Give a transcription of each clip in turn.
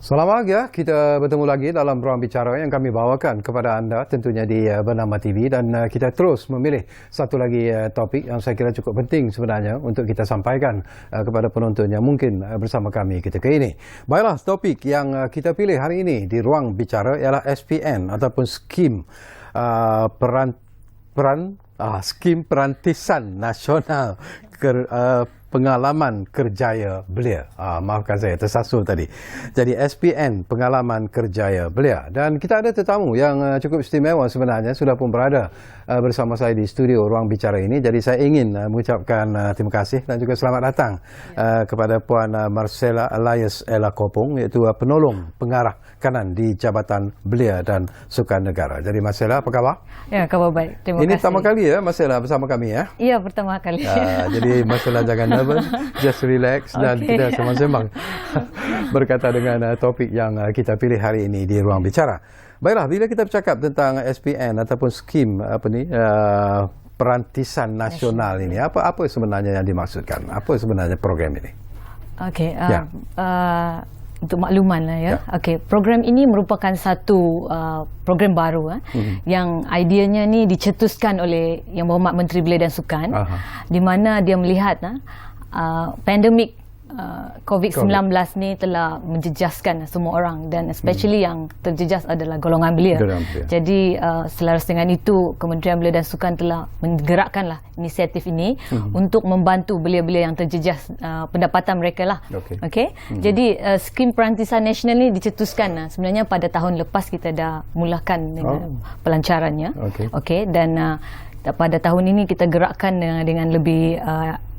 Selamat pagi ya, kita bertemu lagi dalam Ruang Bicara yang kami bawakan kepada anda tentunya di Bernama TV, dan kita terus memilih satu lagi topik yang saya kira cukup penting sebenarnya untuk kita sampaikan kepada penonton yang mungkin bersama kami ketika ini. Baiklah, topik yang kita pilih hari ini di Ruang Bicara ialah SPN ataupun Skim Perantisan Nasional Pengalaman Kerjaya Belia. Maafkan saya, tersasul tadi. Jadi SPN, Pengalaman Kerjaya Belia. Dan kita ada tetamu yang cukup istimewa sebenarnya, sudah pun berada bersama saya di studio Ruang Bicara ini. Jadi saya ingin mengucapkan terima kasih dan juga selamat datang kepada Puan Marcella Elias Ella Kopong, iaitu penolong pengarah kanan di Jabatan Belia dan Sukan Negara. Jadi Marcella, apa khabar? Ya, khabar baik. Terima kasih. Ini pertama kali ya Marcella bersama kami ya? Iya, pertama kali. Jadi Marcella jangan nervous, just relax dan kita sembang-sembang berkata dengan topik yang kita pilih hari ini di Ruang Bicara. Baiklah, bila kita bercakap tentang SPN ataupun skim Perantisan Nasional ini, apa sebenarnya yang dimaksudkan? Apa sebenarnya program ini? Okey, untuk makluman lah ya. Okey, program ini merupakan satu program baru yang ideanya ni dicetuskan oleh Yang Berhormat Menteri Belia dan Sukan, di mana dia melihat pandemik COVID-19 ni telah menjejaskan semua orang, dan especially yang terjejas adalah golongan belia. Jadi selaras dengan itu, Kementerian Belia dan Sukan telah menggerakkanlah inisiatif ini untuk membantu belia-belia yang terjejas pendapatan mereka lah. Okey. Jadi skim Perantisan Nasional ni dicetuskan sebenarnya pada tahun lepas. Kita dah mulakan dengan pelancarannya. Okey, dan pada tahun ini kita gerakkan dengan lebih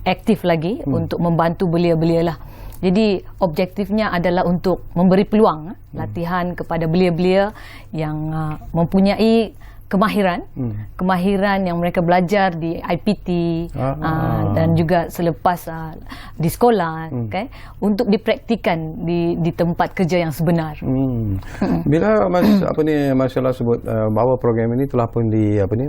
aktif lagi untuk membantu belia-belia lah. Jadi objektifnya adalah untuk memberi peluang latihan kepada belia-belia yang mempunyai kemahiran yang mereka belajar di IPT dan juga selepas di sekolah, untuk dipraktikan di tempat kerja yang sebenar. Bila Marcella sebut bahawa program ini telah pun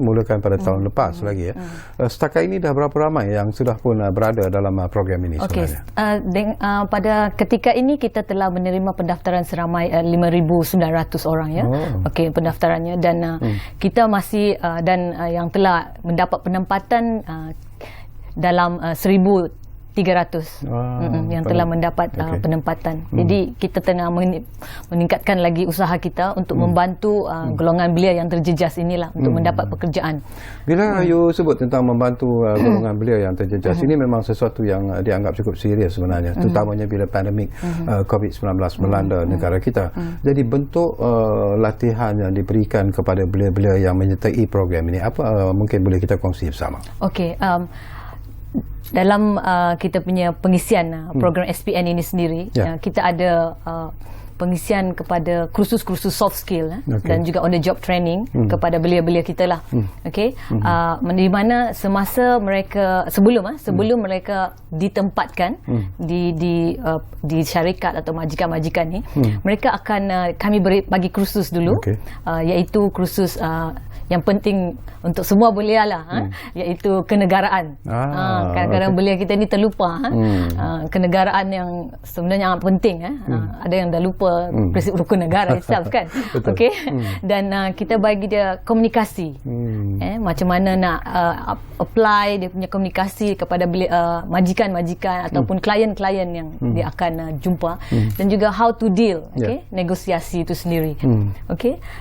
mulakan pada tahun lepas lagi ya. Setakat ini dah berapa ramai yang sudah pun berada dalam program ini sebenarnya? Pada ketika ini kita telah menerima pendaftaran seramai 5,900 orang ya. Pendaftarannya, dan kita masih yang telah mendapat penempatan dalam 1,300 yang telah mendapat penempatan. Jadi kita tengah meningkatkan lagi usaha kita untuk membantu golongan belia yang terjejas inilah untuk mendapat pekerjaan. Bila you sebut tentang membantu golongan belia yang terjejas, ini memang sesuatu yang dianggap cukup serius sebenarnya, terutamanya bila pandemik COVID-19 melanda negara kita. Jadi bentuk latihan yang diberikan kepada belia-belia yang menyertai program ini, apa mungkin boleh kita kongsi bersama? Okey, dalam kita punya pengisian program SPN ini sendiri, kita ada pengisian kepada kursus-kursus soft skill dan juga on the job training kepada belia-belia kita lah. Di mana semasa mereka sebelum mereka ditempatkan di syarikat atau majikan-majikan ni, mereka akan kami bagi kursus dulu, iaitu kursus yang penting untuk semua belia lah, iaitu kenegaraan. Kadang-kadang belia kita ni terlupa kenegaraan yang sebenarnya amat penting. Ada yang dah lupa prinsip rukun negara Islam kan. Dan kita bagi dia komunikasi, macam mana nak apply dia punya komunikasi kepada majikan-majikan ataupun klien-klien yang dia akan jumpa, dan juga how to deal, negosiasi itu sendiri.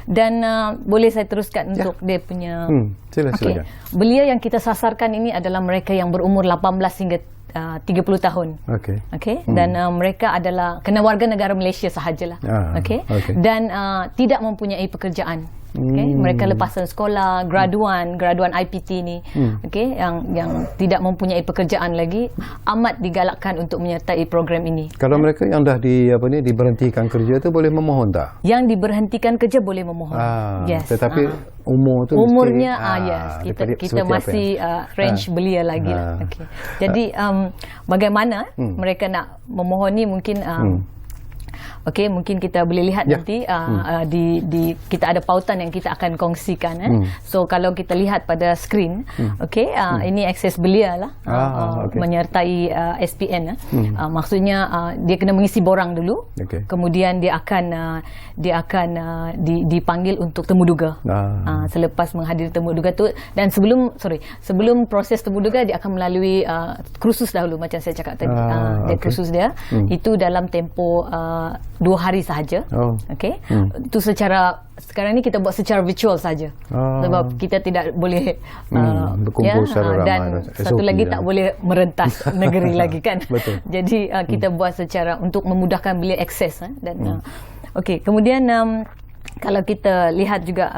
Dan boleh saya teruskan untuk dia punya silakan. Belia yang kita sasarkan ini adalah mereka yang berumur 18 hingga 30 tahun. Dan mereka adalah kena warga negara Malaysia sahajalah. Dan tidak mempunyai pekerjaan. Mereka lepasan sekolah, graduan IPT ni, yang tidak mempunyai pekerjaan lagi, amat digalakkan untuk menyertai program ini. Kalau mereka yang dah diberhentikan kerja tu boleh memohon tak? Yang diberhentikan kerja boleh memohon. Tetapi umurnya kita masih range belia lagi lah. Jadi bagaimana mereka nak memohon ni, mungkin Okey, mungkin kita boleh lihat nanti di kita ada pautan yang kita akan kongsikan. So kalau kita lihat pada skrin, okey, ini akses belia lah menyertai SPN. Maksudnya dia kena mengisi borang dulu, kemudian dia akan dipanggil untuk temuduga. Selepas menghadiri temuduga tu, dan sebelum proses temuduga dia akan melalui kursus dahulu macam saya cakap tadi. Dia kursus dia itu dalam tempoh 2 hari sahaja. Okey. Itu sekarang ni kita buat secara virtual saja. Sebab kita tidak boleh berkumpul secara ramai. Dan satu lagi tak boleh merentas negeri lagi kan. Betul. Jadi kita buat secara untuk memudahkan belia akses dan okey, kemudian kalau kita lihat juga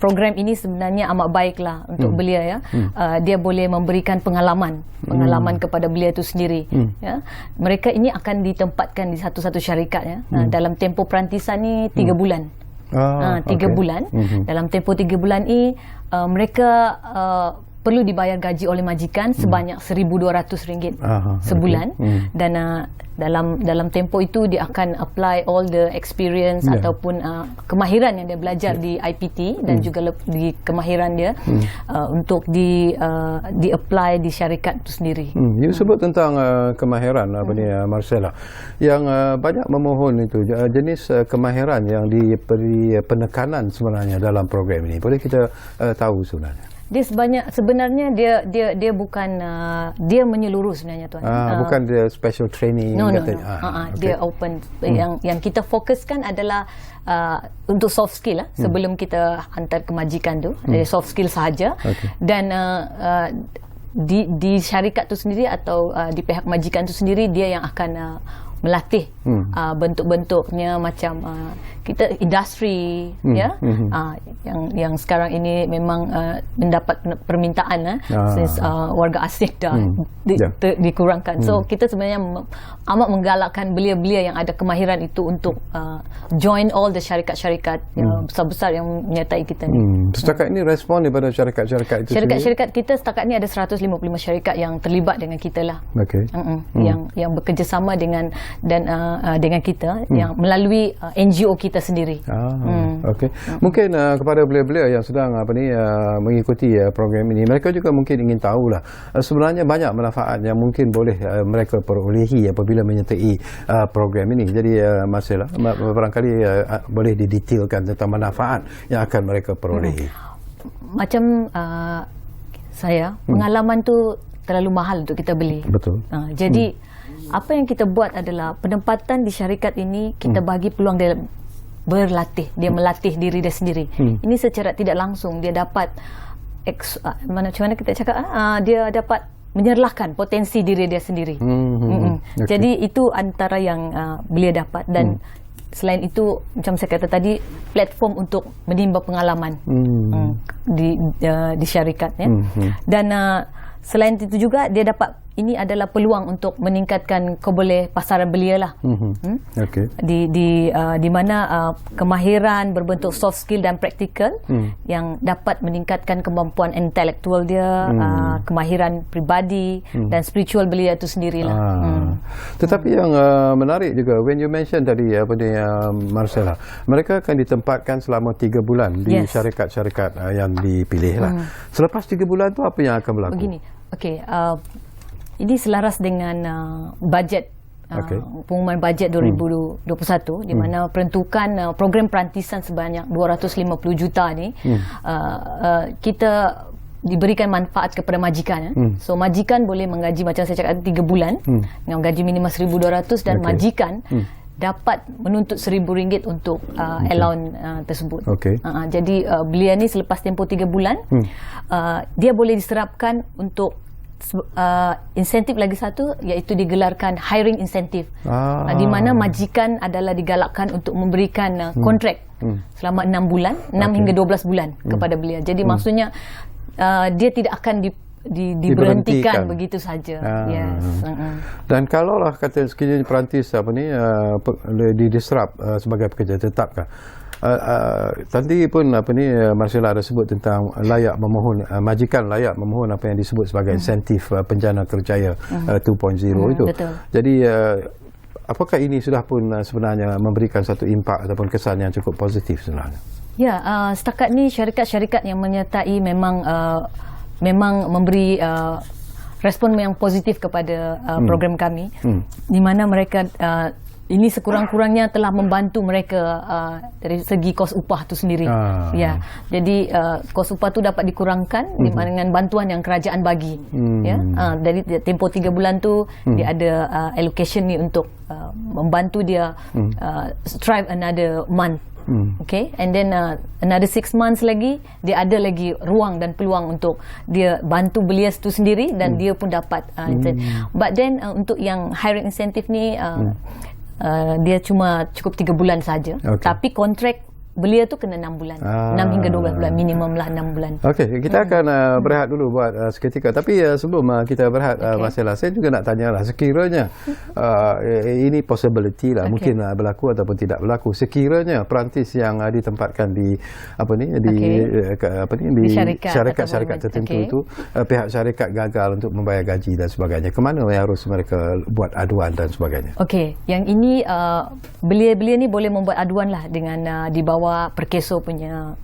program ini sebenarnya amat baiklah untuk belia ya. Dia boleh memberikan pengalaman kepada belia itu sendiri. Ya. Mereka ini akan ditempatkan di satu-satu syarikat ya. Dalam tempoh perantisan ni 3 bulan. 3 bulan. Dalam tempoh 3 bulan ini mereka perlu dibayar gaji oleh majikan sebanyak RM1,200 sebulan. Dan dalam tempoh itu dia akan apply all the experience ataupun kemahiran yang dia belajar di IPT dan juga di kemahiran dia untuk di-apply di syarikat itu sendiri. You sebut tentang kemahiran Marcella, yang banyak memohon itu jenis kemahiran yang diberi penekanan sebenarnya dalam program ini. Boleh kita tahu sebenarnya? Dia sebenarnya dia bukan dia menyeluruh sebenarnya tuan. Bukan dia special training. No. Dia open. Yang kita fokuskan adalah untuk soft skill sebelum kita hantar ke majikan tu. Soft skill sahaja. Dan di syarikat tu sendiri atau di pihak majikan tu sendiri dia yang akan melatih bentuk-bentuknya macam kita industri yang sekarang ini memang mendapat permintaan since warga asing dah dikurangkan. So kita sebenarnya amat menggalakkan belia-belia yang ada kemahiran itu untuk join all the syarikat-syarikat besar-besar yang menyertai kita ni. Setakat ini respon daripada syarikat-syarikat itu syarikat kita setakat ni ada 155 syarikat yang terlibat dengan kita lah. Yang bekerjasama dengan kita yang melalui NGO kita sendiri. Mungkin kepada belia-belia yang sedang mengikuti program ini, mereka juga mungkin ingin tahulah sebenarnya banyak manfaat yang mungkin boleh mereka perolehi apabila menyertai program ini. Jadi Marcella, barangkali boleh didetailkan tentang manfaat yang akan mereka perolehi. Macam saya, pengalaman tu terlalu mahal untuk kita beli. Betul. Jadi apa yang kita buat adalah penempatan di syarikat ini kita bagi peluang dia berlatih, dia melatih diri dia sendiri. Ini secara tidak langsung dia dapat macam mana kita cakap, dia dapat menyerlahkan potensi diri dia sendiri. Jadi itu antara yang beliau dapat. Dan selain itu, macam saya kata tadi, platform untuk menimba pengalaman di syarikat ya. Dan selain itu juga dia dapat, ini adalah peluang untuk meningkatkan keboleh pasaran belia lah. Di mana kemahiran berbentuk soft skill dan praktikal yang dapat meningkatkan kemampuan intelektual dia, kemahiran pribadi dan spiritual belia itu sendirilah. Tetapi yang menarik juga, when you mention tadi Marcella, mereka akan ditempatkan selama 3 bulan di syarikat-syarikat yang dipilih lah. Selepas 3 bulan tu apa yang akan berlaku? Begini, ini selaras dengan bajet pengumuman bajet 2021 di mana peruntukan program perantisan sebanyak 250 juta ni kita diberikan manfaat kepada majikan. So majikan boleh menggaji macam saya cakap 3 bulan dengan gaji minimum 1,200 dan majikan dapat menuntut RM1,000 untuk allowance tersebut. Jadi belia ni selepas tempoh 3 bulan dia boleh diserapkan untuk insentif lagi satu, iaitu digelarkan hiring insentif, di mana majikan adalah digalakkan untuk memberikan kontrak selama 6 bulan, 6 hingga 12 bulan kepada belia. Jadi maksudnya dia tidak akan diberhentikan begitu saja. Dan kalaulah kata sekiranya perantis diserap sebagai pekerja tetap kan, tadi pun Marcella ada sebut tentang layak memohon, majikan layak memohon apa yang disebut sebagai insentif penjana kerjaya 2.0 itu. Betul. Jadi apakah ini sudah pun sebenarnya memberikan satu impak ataupun kesan yang cukup positif sebenarnya? Ya, setakat ni syarikat-syarikat yang menyertai memang memberi respon yang positif kepada program kami, di mana mereka ini sekurang-kurangnya telah membantu mereka dari segi kos upah tu sendiri. Ya, jadi kos upah tu dapat dikurangkan dengan bantuan yang kerajaan bagi. Ya, dari tempoh 3 bulan tu dia ada allocation ni untuk membantu dia strive another month. Okay, and then another 6 months lagi dia ada lagi ruang dan peluang untuk dia bantu belia tu sendiri dan dia pun dapat but then untuk yang hiring incentive ni dia cuma cukup 3 bulan saja, tapi kontrak belia tu kena 6 bulan. 6 hingga 12 bulan, minimum lah 6 bulan. Okey, kita akan berehat dulu buat seketika. Tapi sebelum kita berehat, Marcella, saya juga nak tanyalah, sekiranya ini possibility lah, mungkin berlaku ataupun tidak berlaku. Sekiranya perantis yang ditempatkan di di syarikat-syarikat tertentu itu, pihak syarikat gagal untuk membayar gaji dan sebagainya, ke mana yang harus mereka buat aduan dan sebagainya? Okey, yang ini belia-belia ni boleh membuat aduan lah dengan di bawah Perkeso punya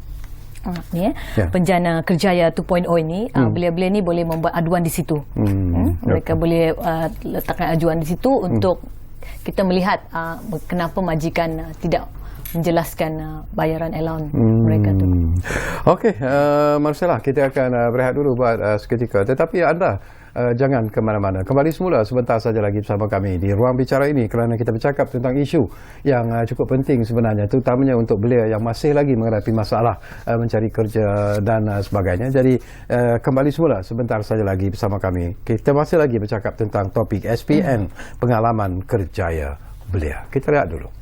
Penjana Kerjaya 2.0 ini, belia-belia ni boleh membuat aduan di situ. Mereka boleh letakkan aduan di situ untuk kita melihat kenapa majikan tidak menjelaskan bayaran allowance mereka tu. Okey, Marcella, kita akan berehat dulu buat seketika. Tetapi anda jangan ke mana-mana. Kembali semula sebentar saja lagi bersama kami di Ruang Bicara ini, kerana kita bercakap tentang isu yang cukup penting sebenarnya, terutamanya untuk belia yang masih lagi menghadapi masalah mencari kerja dan sebagainya. Jadi kembali semula sebentar saja lagi bersama kami. Kita masih lagi bercakap tentang topik SPN, pengalaman kerjaya belia. Kita lihat dulu.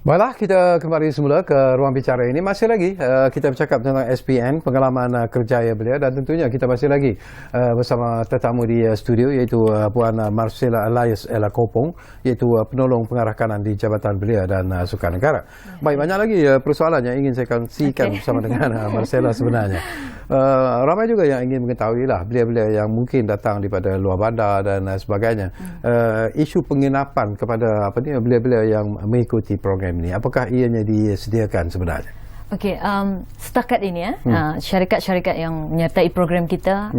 Baiklah, kita kembali semula ke Ruang Bicara ini. Masih lagi kita bercakap tentang SPN, pengalaman kerjaya belia, dan tentunya kita masih lagi bersama tetamu di studio, iaitu Puan Marcella Elias Ella Kopong, iaitu penolong pengarah kanan di Jabatan Belia dan Sukan Negara. Baik, banyak lagi persoalan yang ingin saya kongsikan bersama dengan Marcella sebenarnya. Ramai juga yang ingin mengetahui lah, belia-belia yang mungkin datang daripada luar bandar dan sebagainya. Isu penginapan kepada belia-belia yang mengikuti program ini, apakah ianya disediakan sebenarnya? Okey, setakat ini syarikat-syarikat yang menyertai program kita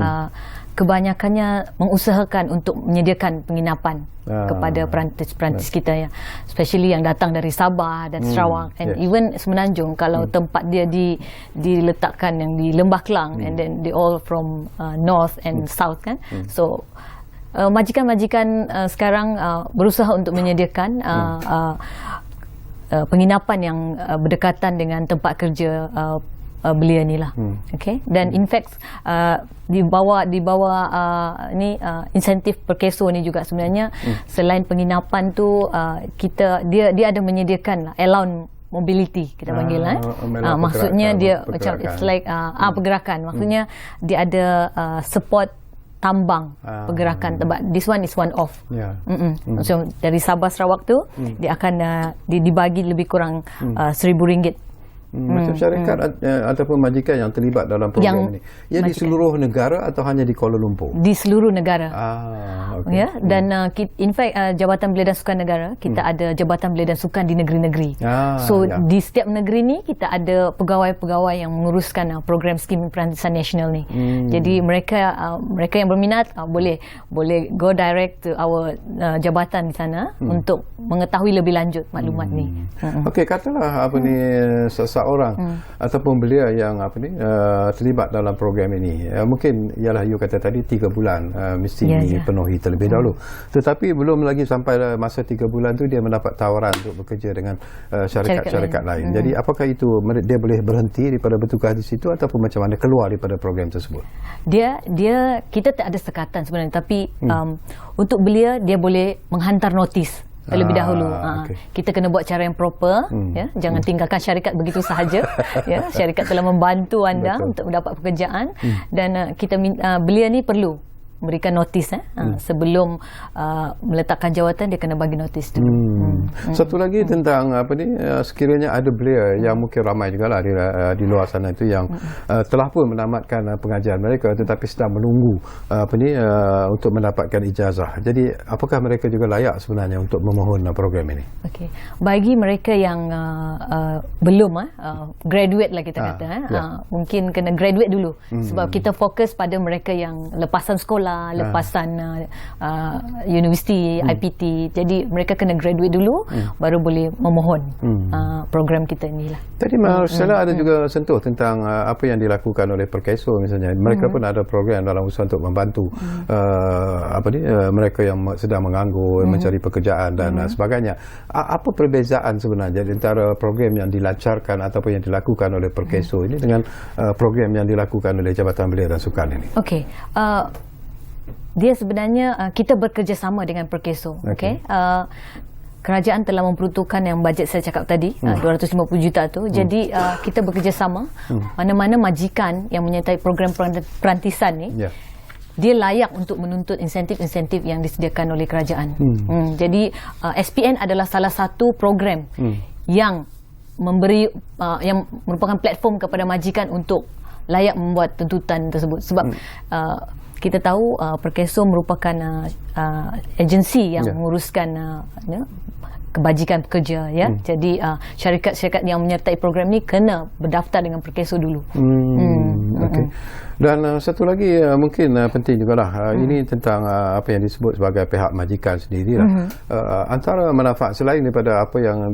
kebanyakannya mengusahakan untuk menyediakan penginapan kepada perantis-perantis kita, ya, especially yang datang dari Sabah dan Sarawak, and even Semenanjung. Kalau tempat dia diletakkan yang di Lembah Kelang, and then they all from north and south kan. So majikan-majikan sekarang berusaha untuk menyediakan penginapan yang berdekatan dengan tempat kerja belia ni lah. Okay? Dan in fact di bawah insentif Perkeso ni juga sebenarnya selain penginapan tu dia ada menyediakan allowance mobility, kita panggil maksudnya dia macam it's like pergerakan, maksudnya dia ada support tambang pergerakan tempat. This one is one off. So dari Sabah Sarawak tu dia akan dibagi lebih kurang RM1,000. Macam syarikat ataupun majikan yang terlibat dalam program ini, ia di seluruh negara atau hanya di Kuala Lumpur? Di seluruh negara. Ya, dan in fact Jabatan Belia dan Sukan Negara, kita ada Jabatan Belia dan Sukan di negeri-negeri. So di setiap negeri ni kita ada pegawai-pegawai yang menguruskan program skim perantisan nasional ni. Jadi mereka yang berminat boleh go direct to our jabatan di sana untuk mengetahui lebih lanjut maklumat ni. Okey, katalah seseorang ataupun belia yang terlibat dalam program ini, mungkin ialah you kata tadi 3 bulan mesti dipenuhi terlebih dahulu, tetapi belum lagi sampai masa 3 bulan tu dia mendapat tawaran untuk bekerja dengan syarikat-syarikat lain. Jadi apakah itu dia boleh berhenti daripada bertugas di situ ataupun macam mana keluar daripada program tersebut? Kita tak ada sekatan sebenarnya, tapi untuk belia dia boleh menghantar notis terlebih dahulu. Kita kena buat cara yang proper, ya, jangan tinggalkan syarikat begitu sahaja. Ya, syarikat telah membantu anda untuk mendapat pekerjaan, dan kita belia ni perlu memberikan notis sebelum meletakkan jawatan, dia kena bagi notis dulu. Satu lagi tentang sekiranya ada belia yang mungkin ramai jugalah di luar sana itu yang telah pun menamatkan pengajian mereka tetapi sedang menunggu untuk mendapatkan ijazah. Jadi apakah mereka juga layak sebenarnya untuk memohon program ini? Okey. Bagi mereka yang belum graduate lah kita kata, mungkin kena graduate dulu sebab kita fokus pada mereka yang lepasan sekolah, lepasan universiti, IPT. Jadi mereka kena graduate dulu baru boleh memohon program kita inilah. Tadi Marcella ada juga sentuh tentang apa yang dilakukan oleh Perkeso misalnya. Mereka pun ada program dalam usaha untuk membantu mereka yang sedang menganggur, mencari pekerjaan dan sebagainya. Apa perbezaan sebenarnya antara program yang dilancarkan ataupun yang dilakukan oleh Perkeso ini dengan program yang dilakukan oleh Jabatan Belia dan Sukan ini? Okey. Dia sebenarnya kita bekerjasama dengan Perkeso. Okay. Kerajaan telah memperuntukkan yang bajet saya cakap tadi 250 juta tu. Jadi kita bekerjasama. Mana-mana majikan yang menyertai program perantisan ni, dia layak untuk menuntut insentif-insentif yang disediakan oleh kerajaan. Jadi SPN adalah salah satu program yang memberi yang merupakan platform kepada majikan untuk layak membuat tuntutan tersebut. Sebab kita tahu Perkeso merupakan agensi yang menguruskan kebajikan pekerja, ya. Jadi syarikat-syarikat yang menyertai program ni kena berdaftar dengan Perkeso dulu. Okey. Dan satu lagi mungkin penting jugalah ini tentang apa yang disebut sebagai pihak majikan sendirilah. Antara manfaat selain daripada apa yang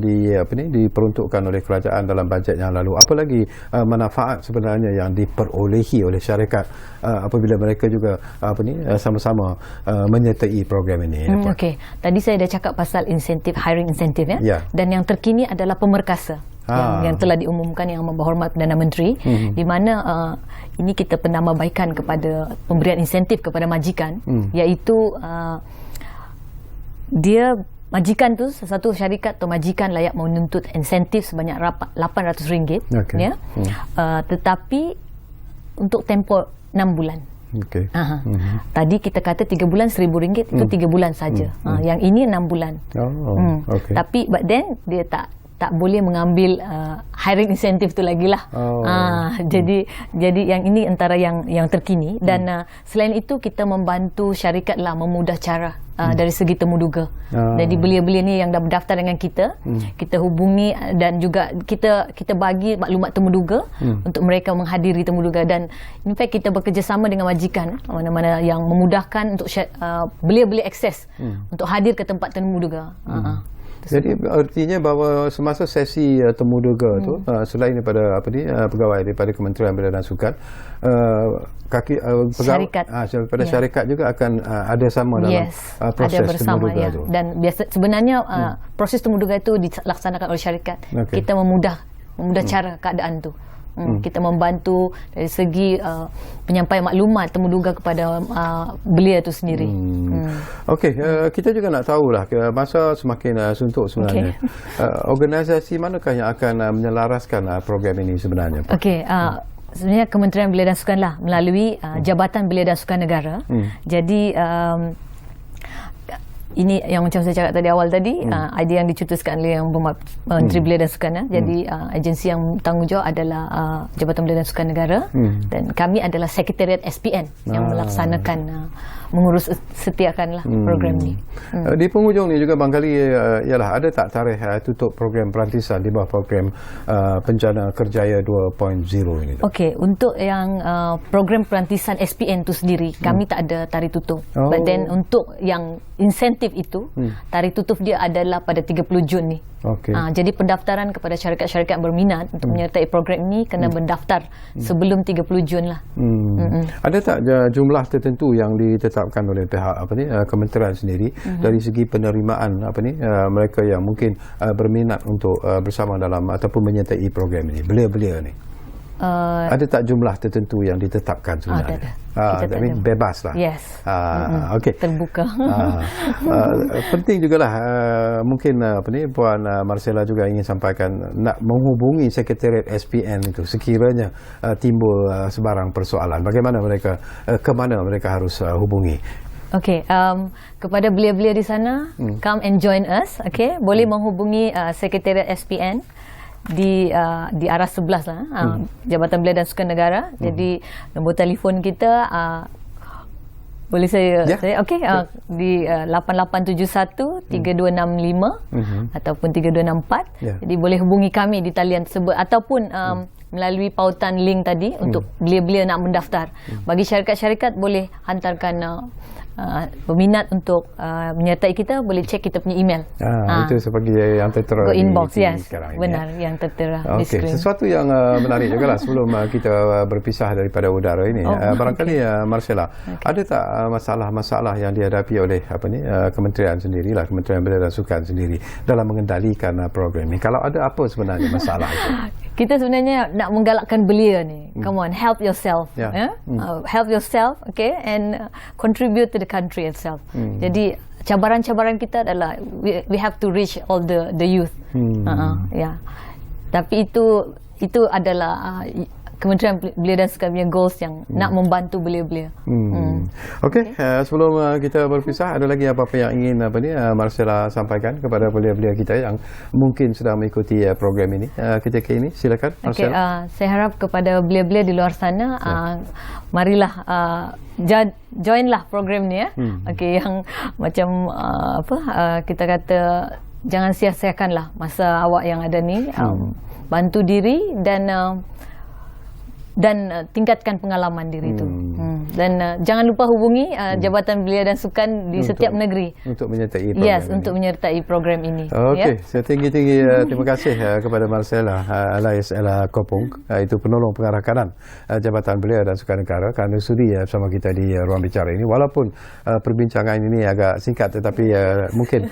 diperuntukkan oleh kerajaan dalam bajet yang lalu, apa lagi manfaat sebenarnya yang diperolehi oleh syarikat apabila mereka juga sama-sama menyertai program ini? Okey. Tadi saya dah cakap pasal insentif, hiring insentif, ya. Dan yang terkini adalah pemerkasa. Yang telah diumumkan yang berhormat Perdana Menteri, di mana ini kita penambahbaikan kepada pemberian insentif kepada majikan, iaitu dia majikan tu, satu syarikat atau majikan layak menuntut insentif sebanyak RM800, ya. Tetapi untuk tempoh 6 bulan. Okay. Tadi kita kata 3 bulan RM1,000, itu 3 bulan saja. Yang ini 6 bulan. Okay. Tapi but then dia tak boleh mengambil hiring insentif tu lagi lah. Jadi yang ini antara yang terkini. Dan selain itu kita membantu syarikat lah memudah cara dari segi temuduga. Jadi belia-belia ni yang dah berdaftar dengan kita, kita hubungi dan juga kita bagi maklumat temuduga untuk mereka menghadiri temuduga. Dan in fact kita bekerjasama dengan majikan mana-mana yang memudahkan untuk belia-belia akses untuk hadir ke tempat temuduga. Jadi artinya bahawa semasa sesi temuduga tu selain daripada pegawai daripada Kementerian Belia dan Sukan, syarikat daripada syarikat juga akan ada sama dalam proses temuduga tu. Dan biasa sebenarnya proses temuduga itu dilaksanakan oleh syarikat. Kita memudah cara keadaan tu. Kita membantu dari segi penyampaian maklumat temuduga kepada belia itu sendiri. Okey, kita juga nak tahulah masa semakin suntuk sebenarnya. Organisasi manakah yang akan menyelaraskan program ini sebenarnya? Okey, sebenarnya Kementerian Belia dan Sukan lah melalui Jabatan Belia dan Sukan Negara. Jadi ini yang macam saya cakap tadi awal tadi, idea yang dicetuskan oleh yang Menteri Belia dan Sukan. Jadi agensi yang bertanggungjawab adalah Jabatan Belia dan Sukan Negara, dan kami adalah Sekretariat SPN yang melaksanakan mengurus setiakanlah program ni. Di penghujung ni juga barangkali ialah ada tak tarikh tutup program perantisan di bawah program Pencana Kerjaya 2.0 ini? Okey, untuk yang program perantisan SPN tu sendiri kami tak ada tarikh tutup. But then untuk yang insentif itu, tarikh tutup dia adalah pada 30 Jun ni. Jadi pendaftaran kepada syarikat-syarikat berminat untuk menyertai program ini kena mendaftar sebelum 30 Jun lah. Ada tak jumlah tertentu yang ditetapkan oleh pihak kementerian sendiri dari segi penerimaan mereka yang mungkin berminat untuk bersama dalam ataupun menyertai program ini, belia-belia ni? Ada tak jumlah tertentu yang ditetapkan sebenarnya? Tapi bebas lah. Yes. Okey. Terbuka. Penting jugalah mungkin Puan Marcella juga ingin sampaikan nak menghubungi Sekretariat SPN itu sekiranya timbul sebarang persoalan. Bagaimana mereka ke mana mereka harus hubungi? Okey, kepada belia-belia di sana, come and join us. Okey, boleh menghubungi Sekretariat SPN di arah sebelah lah, Jabatan Belia dan Sukan Negara. Jadi nombor telefon kita boleh saya okey, di 8871 3265 ataupun 3264. Jadi boleh hubungi kami di talian tersebut ataupun melalui pautan link tadi untuk belia-belia nak mendaftar. Bagi syarikat-syarikat boleh hantarkan berminat untuk menyertai kita, boleh cek kita punya email. Itu sebagai yang tertera di inbox, sekarang benar, yang tertera di screen. Sesuatu yang menarik juga lah sebelum kita berpisah daripada udara ini. Barangkali Marcella, ada tak masalah-masalah yang dihadapi oleh kementerian sendirilah, Kementerian Belia dan Sukan sendiri dalam mengendalikan program ini? Kalau ada, apa sebenarnya masalah itu? Kita sebenarnya nak menggalakkan belia ni. Come on, help yourself. Help yourself, okay, and contribute to the country itself. Jadi cabaran-cabaran kita adalah we have to reach all the youth. Tapi itu adalah Kementerian Belia dan Sukan punya goals yang nak membantu belia-belia. Okey, sebelum kita berpisah, ada lagi apa-apa yang ingin Marcella sampaikan kepada belia-belia kita yang mungkin sedang mengikuti program ini ketika ini? Silakan, Marcella. Saya harap kepada belia-belia di luar sana, marilah joinlah program ni, Okey, yang macam kita kata, jangan sia-siakanlah masa awak yang ada ni. Bantu diri dan tingkatkan pengalaman diri itu. Dan jangan lupa hubungi Jabatan Belia dan Sukan di setiap negeri untuk menyertai program ini. untuk menyertai program ini. Okey, setinggi-tinggi terima kasih kepada Marcella alias Ella Kopong, itu penolong pengarah kanan Jabatan Belia dan Sukan Negara, kerana sudi bersama kita di ruang bicara ini. Walaupun perbincangan ini agak singkat, tetapi mungkin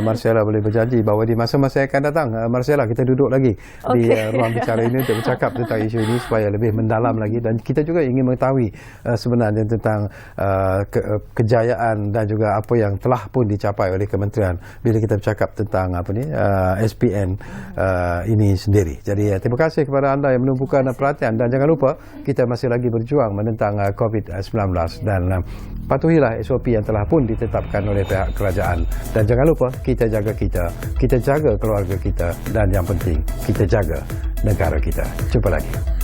Marcella boleh berjanji bahawa di masa-masa yang akan datang, Marcella, kita duduk lagi di ruang bicara ini untuk bercakap tentang isu ini supaya lebih mendalam lagi, dan kita juga ingin mengetahui sebenarnya tentang kejayaan dan juga apa yang telah pun dicapai oleh kementerian bila kita bercakap tentang SPN ini sendiri. Jadi terima kasih kepada anda yang menumpukan perhatian, dan jangan lupa kita masih lagi berjuang menentang COVID-19, dan patuhilah SOP yang telah pun ditetapkan oleh pihak kerajaan, dan jangan lupa kita jaga kita jaga keluarga kita, dan yang penting kita jaga negara kita. Jumpa lagi.